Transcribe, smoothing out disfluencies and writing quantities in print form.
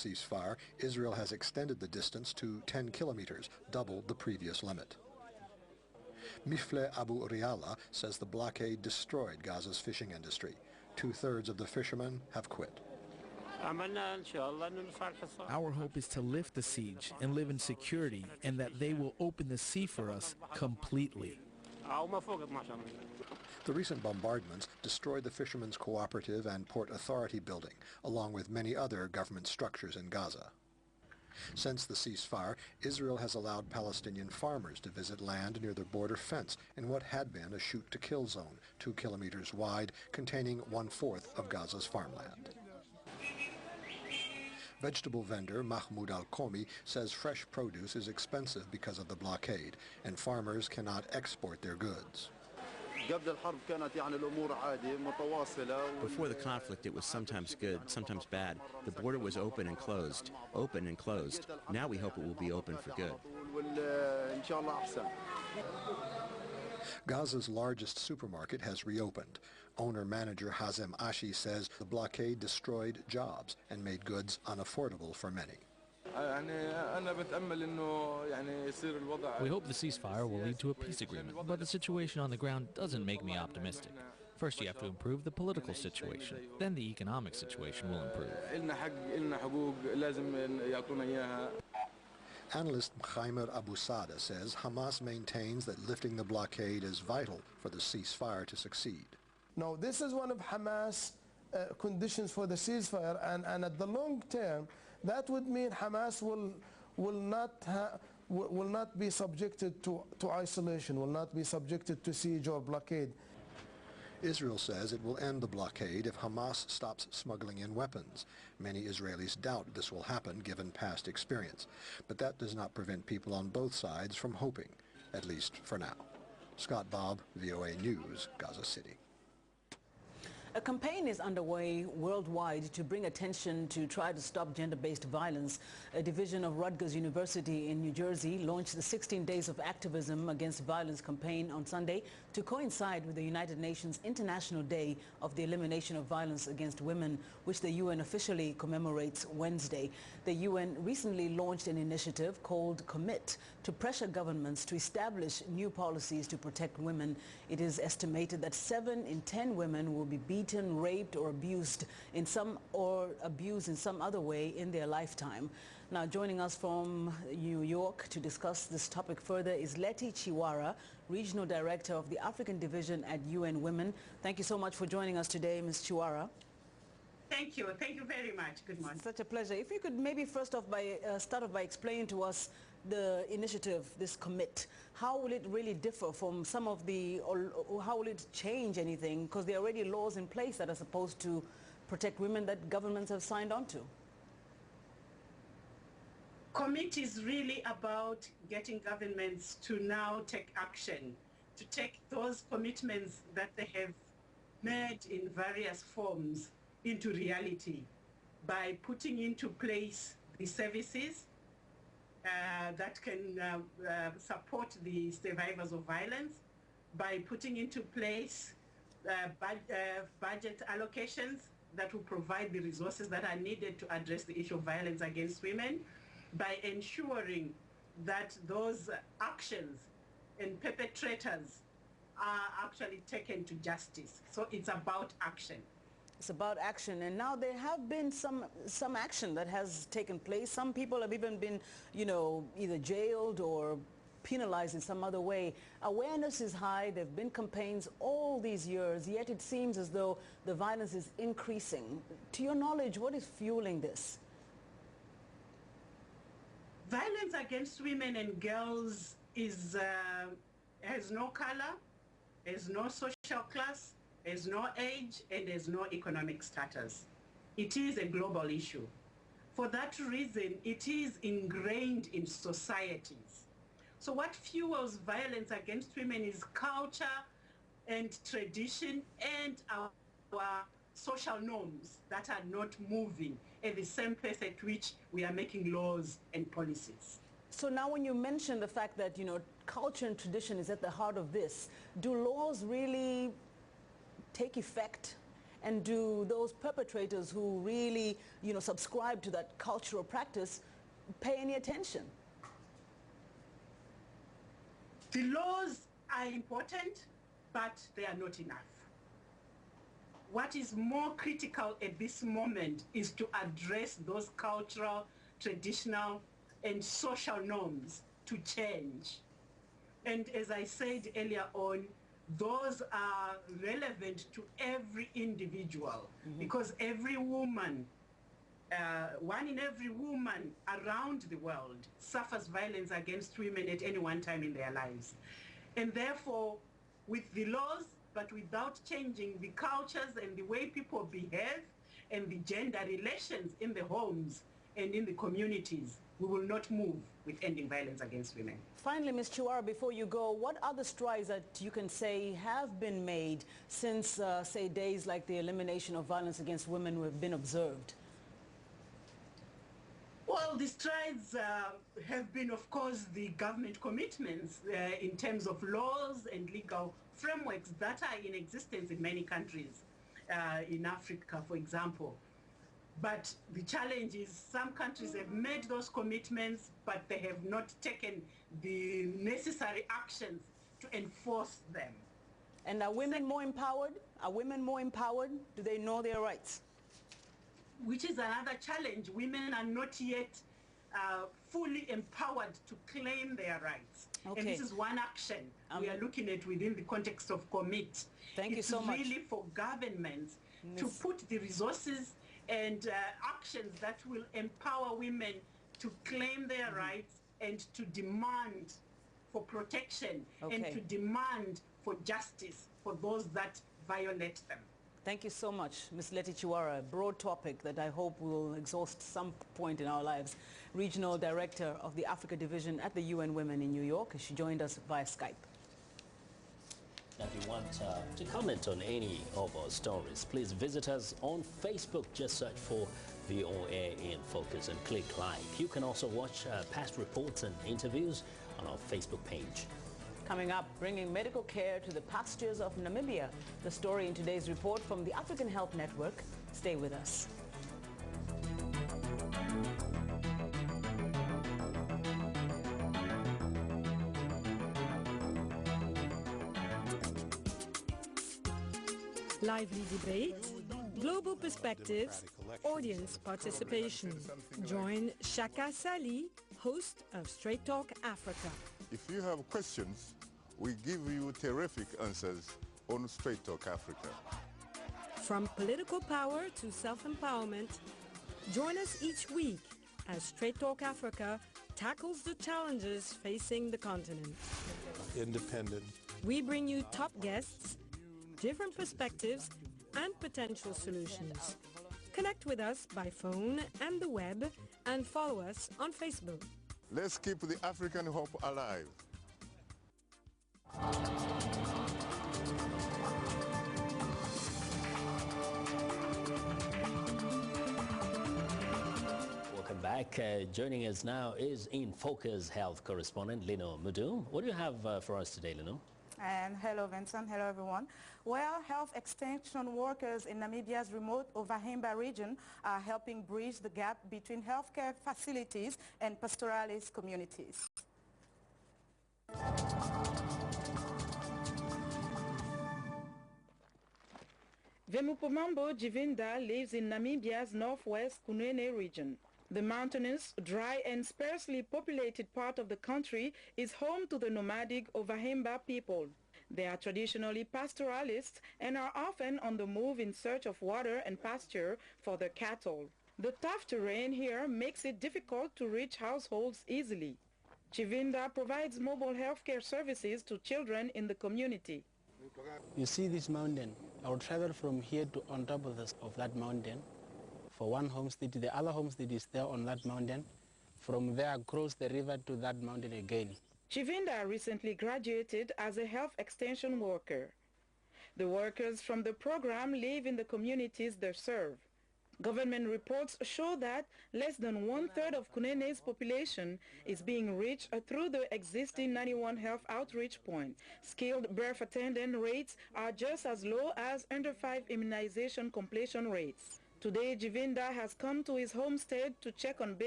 ceasefire, Israel has extended the distance to 10 kilometers, double the previous limit. Mifle Abu Riala says the blockade destroyed Gaza's fishing industry. Two-thirds of the fishermen have quit. Our hope is to lift the siege and live in security, and that they will open the sea for us completely. The recent bombardments destroyed the Fishermen's Cooperative and Port Authority building, along with many other government structures in Gaza. Since the ceasefire, Israel has allowed Palestinian farmers to visit land near the border fence in what had been a shoot-to-kill zone, 2 kilometers wide, containing 1/4 of Gaza's farmland. Vegetable vendor Mahmoud Al-Komi says fresh produce is expensive because of the blockade, and farmers cannot export their goods. Before the conflict, it was sometimes good, sometimes bad. The border was open and closed, open and closed. Now we hope it will be open for good. Gaza's largest supermarket has reopened. Owner-manager Hazem Ashi says the blockade destroyed jobs and made goods unaffordable for many. We hope the ceasefire will lead to a peace agreement, but the situation on the ground doesn't make me optimistic. First, you have to improve the political situation. Then the economic situation will improve. Analyst Mkhaimer Abu Sada says Hamas maintains that lifting the blockade is vital for the ceasefire to succeed. No, this is one of Hamas' conditions for the ceasefire, and at the long term, that would mean Hamas will not be subjected to isolation, will not be subjected to siege or blockade. Israel says it will end the blockade if Hamas stops smuggling in weapons. Many Israelis doubt this will happen given past experience, but that does not prevent people on both sides from hoping, at least for now. Scott Bobb, VOA News, Gaza City. A campaign is underway worldwide to bring attention to try to stop gender-based violence. A division of Rutgers University in New Jersey launched the 16 Days of Activism Against Violence campaign on Sunday to coincide with the United Nations International Day of the Elimination of Violence Against Women, which the UN officially commemorates Wednesday. The UN recently launched an initiative called Commit to pressure governments to establish new policies to protect women. It is estimated that 7 in 10 women will be beaten, raped, or abused in some other way in their lifetime. Now, joining us from New York to discuss this topic further is Letty Chiwara, Regional Director of the African Division at UN Women. Thank you so much for joining us today, Ms. Chiwara. Thank you. Thank you very much. Good morning. Such a pleasure. If you could maybe first off start off by explaining to us the initiative, this Commit. How will it really differ from some of the, or how will it change anything? Because there are already laws in place that are supposed to protect women that governments have signed on to. Commit is really about getting governments to now take action, to take those commitments that they have made in various forms into reality by putting into place the services that can support the survivors of violence, by putting into place budget allocations that will provide the resources that are needed to address the issue of violence against women, by ensuring that those actions and perpetrators are actually taken to justice. So it's about action. It's about action, and now there have been some action that has taken place. Some people have even been, either jailed or penalized in some other way. Awareness is high. There have been campaigns all these years, yet it seems as though the violence is increasing. To your knowledge, what is fueling this? Violence against women and girls has no color, has no social class, there's no age, and there's no economic status. It is a global issue. For that reason, it is ingrained in societies. So what fuels violence against women is culture and tradition and our social norms that are not moving at the same pace at which we are making laws and policies. So now when you mention the fact that, culture and tradition is at the heart of this, do laws really take effect And do those perpetrators who really, subscribe to that cultural practice pay any attention? The laws are important, but they are not enough. What is more critical at this moment is to address those cultural, traditional, and social norms to change. And as I said earlier on, those are relevant to every individual, because every woman, one in every woman around the world suffers violence against women at any one time in their lives. And therefore, with the laws, but without changing the cultures and the way people behave and the gender relations in the homes and in the communities, we will not move with ending violence against women. Finally, Ms. Chiwara, before you go, what other strides that you can say have been made since, say, days like the elimination of violence against women have been observed? Well, the strides have been, of course, the government commitments in terms of laws and legal frameworks that are in existence in many countries, in Africa, for example. But the challenge is some countries have made those commitments, but they have not taken the necessary actions to enforce them. And are women more empowered? Are women more empowered? Do they know their rights? Which is another challenge. Women are not yet fully empowered to claim their rights. Okay. And this is one action we are looking at within the context of Commit. Thank you so much. It's really for governments to put the resources and actions that will empower women to claim their rights and to demand for protection and to demand for justice for those that violate them. Thank you so much, Ms. Letty Chiwara. A broad topic that I hope will exhaust some point in our lives. Regional Director of the Africa Division at the UN Women in New York. She joined us via Skype. If you want to comment on any of our stories, please visit us on Facebook. Just search for VOA in Focus and click like. You can also watch past reports and interviews on our Facebook page. Coming up, bringing medical care to the pastures of Namibia. The story in today's report from the African Health Network. Stay with us. Lively debate, global perspectives, audience participation. Join Shaka Sali, host of Straight Talk Africa. If you have questions, we give you terrific answers on Straight Talk Africa. From political power to self-empowerment, join us each week as Straight Talk Africa tackles the challenges facing the continent. Independent. We bring you top guests, different perspectives, and potential solutions. Connect with us by phone and the web, and follow us on Facebook. Let's keep the African hope alive. Welcome back. Joining us now is In Focus health correspondent Lino Mudu. What do you have for us today, Lino? And hello, Vincent. Hello, everyone. Well, health extension workers in Namibia's remote Ovahimba region are helping bridge the gap between healthcare facilities and pastoralist communities. Vemupomambo Jivinda lives in Namibia's northwest Kunene region. The mountainous, dry and sparsely populated part of the country is home to the nomadic Ovahimba people. They are traditionally pastoralists and are often on the move in search of water and pasture for their cattle. The tough terrain here makes it difficult to reach households easily. Chivinda provides mobile healthcare services to children in the community. You see this mountain. I will travel from here to on top of that mountain. For one homestead, the other homestead is there on that mountain. From there, across the river to that mountain again. Chivinda recently graduated as a health extension worker. The workers from the program live in the communities they serve. Government reports show that less than one-third of Kunene's population is being reached through the existing 91 health outreach points. Skilled birth attendant rates are just as low as under 5 immunization completion rates. Today, Jivinda has come to his homestead to check on baby